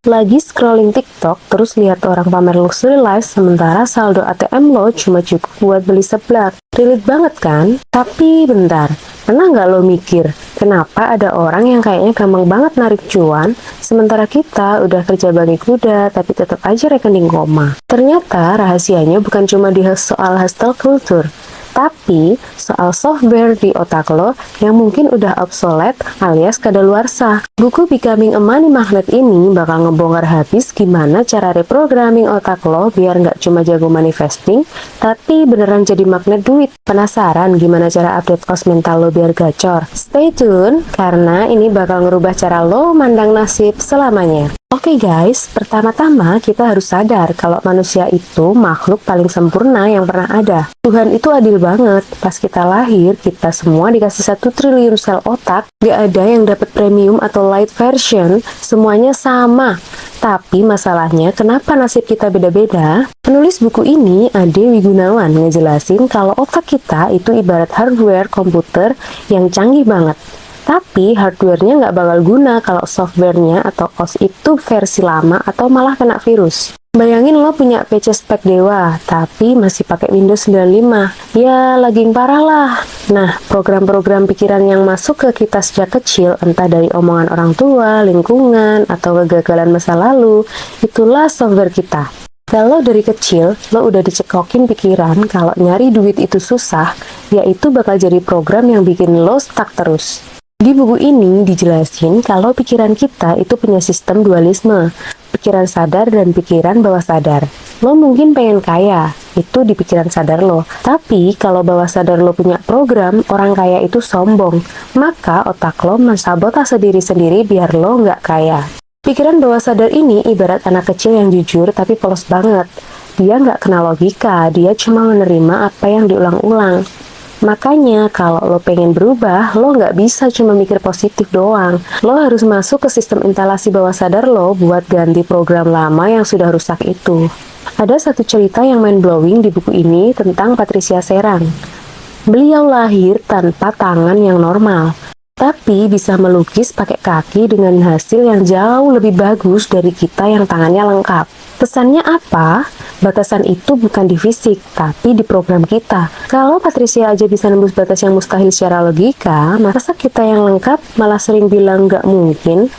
Lagi scrolling TikTok, terus lihat orang pamer luxury life sementara saldo ATM lo cuma cukup buat beli seblak. Relate banget kan? Tapi bentar, pernah nggak lo mikir, kenapa ada orang yang kayaknya gampang banget narik cuan, sementara kita udah kerja bagi kuda tapi tetap aja rekening koma? Ternyata rahasianya bukan cuma di soal hustle culture, tapi soal software di otak lo yang mungkin udah obsolete alias kadaluarsa. Buku Becoming a Money Magnet ini bakal ngebongkar habis gimana cara reprogramming otak lo biar nggak cuma jago manifesting, tapi beneran jadi magnet duit. Penasaran gimana cara update kos mental lo biar gacor? Stay tune, karena ini bakal ngerubah cara lo mandang nasib selamanya. Oke guys, pertama-tama kita harus sadar kalau manusia itu makhluk paling sempurna yang pernah ada. Tuhan itu adil banget. Pas kita lahir, kita semua dikasih 1 triliun sel otak. Gak ada yang dapat premium atau light version, semuanya sama. Tapi masalahnya, kenapa nasib kita beda-beda? Penulis buku ini, Ade Wigunawan, ngejelasin kalau otak kita itu ibarat hardware komputer yang canggih banget. Tapi hardware-nya nggak bakal guna kalau software-nya atau OS itu versi lama atau malah kena virus. Bayangin lo punya PC spek dewa, tapi masih pakai Windows 95. Ya, lagging parah lah. Nah, program-program pikiran yang masuk ke kita sejak kecil, entah dari omongan orang tua, lingkungan, atau kegagalan masa lalu, itulah software kita. Kalau dari kecil, lo udah dicekokin pikiran kalau nyari duit itu susah, yaitu bakal jadi program yang bikin lo stuck terus. Di buku ini dijelasin kalau pikiran kita itu punya sistem dualisme, pikiran sadar dan pikiran bawah sadar. Lo mungkin pengen kaya, itu di pikiran sadar lo. Tapi kalau bawah sadar lo punya program, orang kaya itu sombong, maka otak lo mensabotase diri-sendiri biar lo nggak kaya. Pikiran bawah sadar ini ibarat anak kecil yang jujur tapi polos banget. Dia nggak kenal logika, dia cuma menerima apa yang diulang-ulang. Makanya kalau lo pengen berubah, lo nggak bisa cuma mikir positif doang. Lo harus masuk ke sistem instalasi bawah sadar lo buat ganti program lama yang sudah rusak itu. Ada satu cerita yang mind-blowing di buku ini tentang Patricia Serang. Beliau lahir tanpa tangan yang normal, tapi bisa melukis pakai kaki dengan hasil yang jauh lebih bagus dari kita yang tangannya lengkap. Pesannya apa? Batasan itu bukan di fisik, tapi di program kita. Kalau Patricia aja bisa nembus batas yang mustahil secara logika, masa kita yang lengkap malah sering bilang nggak mungkin?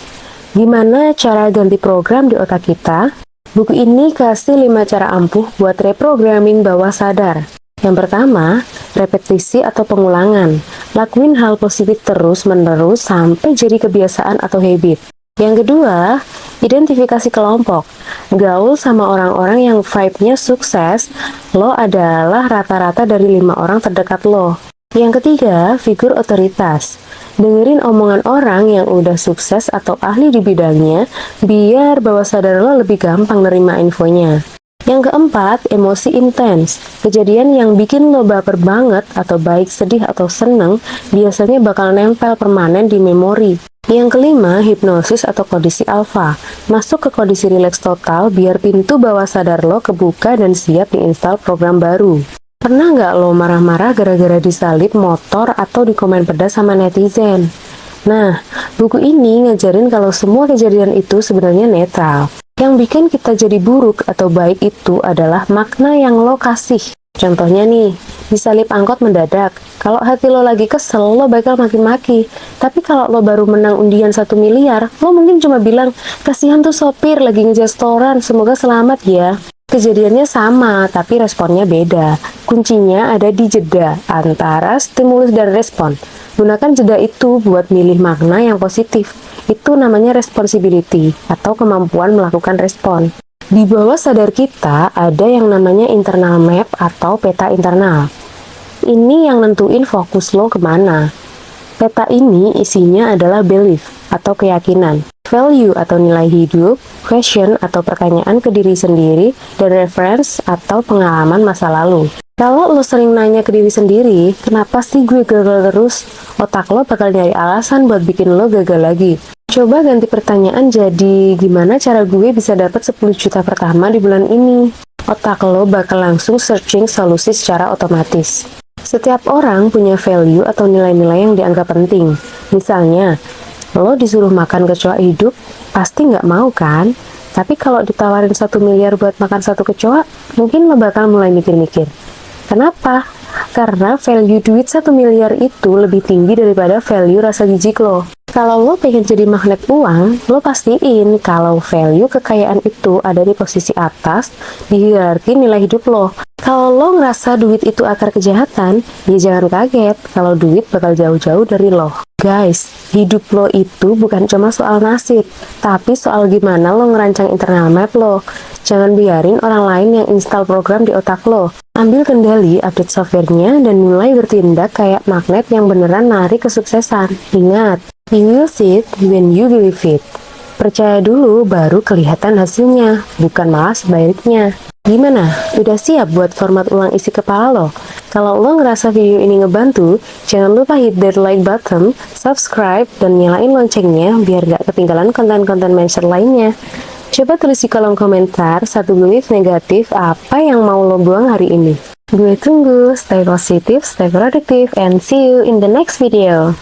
Gimana cara ganti program di otak kita? Buku ini kasih 5 cara ampuh buat reprogramming bawah sadar. Yang pertama, repetisi atau pengulangan. Lakuin hal positif terus-menerus sampai jadi kebiasaan atau habit. Yang kedua, identifikasi kelompok. Gaul sama orang-orang yang vibe-nya sukses, lo adalah rata-rata dari 5 orang terdekat lo. Yang ketiga, figur otoritas. Dengerin omongan orang yang udah sukses atau ahli di bidangnya, biar bawah sadar lo lebih gampang nerima infonya. Yang keempat, emosi intens. Kejadian yang bikin lo baper banget atau baik sedih atau seneng biasanya bakal nempel permanen di memori. Yang kelima, hipnosis atau kondisi alfa. Masuk ke kondisi rileks total biar pintu bawah sadar lo kebuka dan siap diinstal program baru. Pernah nggak lo marah-marah gara-gara disalip motor atau dikomen pedas sama netizen? Nah, buku ini ngajarin kalau semua kejadian itu sebenarnya netral. Yang bikin kita jadi buruk atau baik itu adalah makna yang lo kasih. Contohnya nih, disalip angkot mendadak. Kalau hati lo lagi kesel, lo bakal maki-maki. Tapi kalau lo baru menang undian 1 miliar, lo mungkin cuma bilang, kasihan tuh sopir lagi ngejar setoran, semoga selamat ya. Kejadiannya sama, tapi responnya beda. Kuncinya ada di jeda antara stimulus dan respon. Gunakan jeda itu buat milih makna yang positif. Itu namanya responsibility atau kemampuan melakukan respon. Di bawah sadar kita ada yang namanya internal map atau peta internal. Ini yang nentuin fokus lo kemana. Peta ini isinya adalah belief atau keyakinan, value atau nilai hidup, question atau pertanyaan ke diri sendiri, dan reference atau pengalaman masa lalu. Kalau lo sering nanya ke diri sendiri, kenapa sih gue gagal terus? Otak lo bakal nyari alasan buat bikin lo gagal lagi. Coba ganti pertanyaan jadi, gimana cara gue bisa dapat 10 juta pertama di bulan ini? Otak lo bakal langsung searching solusi secara otomatis. Setiap orang punya value atau nilai-nilai yang dianggap penting. Misalnya, lo disuruh makan kecoa hidup, pasti nggak mau kan? Tapi kalau ditawarin 1 miliar buat makan satu kecoa, mungkin lo bakal mulai mikir-mikir. Kenapa? Karena value duit 1 miliar itu lebih tinggi daripada value rasa jijik lo. Kalau lo pengen jadi magnet uang, lo pastiin kalau value kekayaan itu ada di posisi atas di hierarki nilai hidup lo. Kalau lo ngerasa duit itu akar kejahatan, ya jangan kaget kalau duit bakal jauh-jauh dari lo. Guys, hidup lo itu bukan cuma soal nasib, tapi soal gimana lo ngerancang internal map lo. Jangan biarin orang lain yang install program di otak lo. Ambil kendali, update softwarenya, dan mulai bertindak kayak magnet yang beneran narik kesuksesan. Ingat, you will see it when you believe it. Percaya dulu baru kelihatan hasilnya, bukan malah sebaliknya. Gimana? Udah siap buat format ulang isi kepala lo? Kalau lo ngerasa video ini ngebantu, jangan lupa hit that like button, subscribe, dan nyalain loncengnya biar gak ketinggalan konten-konten mention lainnya. Coba tulis di kolom komentar satu belief negatif apa yang mau lo buang hari ini. Gue tunggu, stay positive, stay productive, and see you in the next video.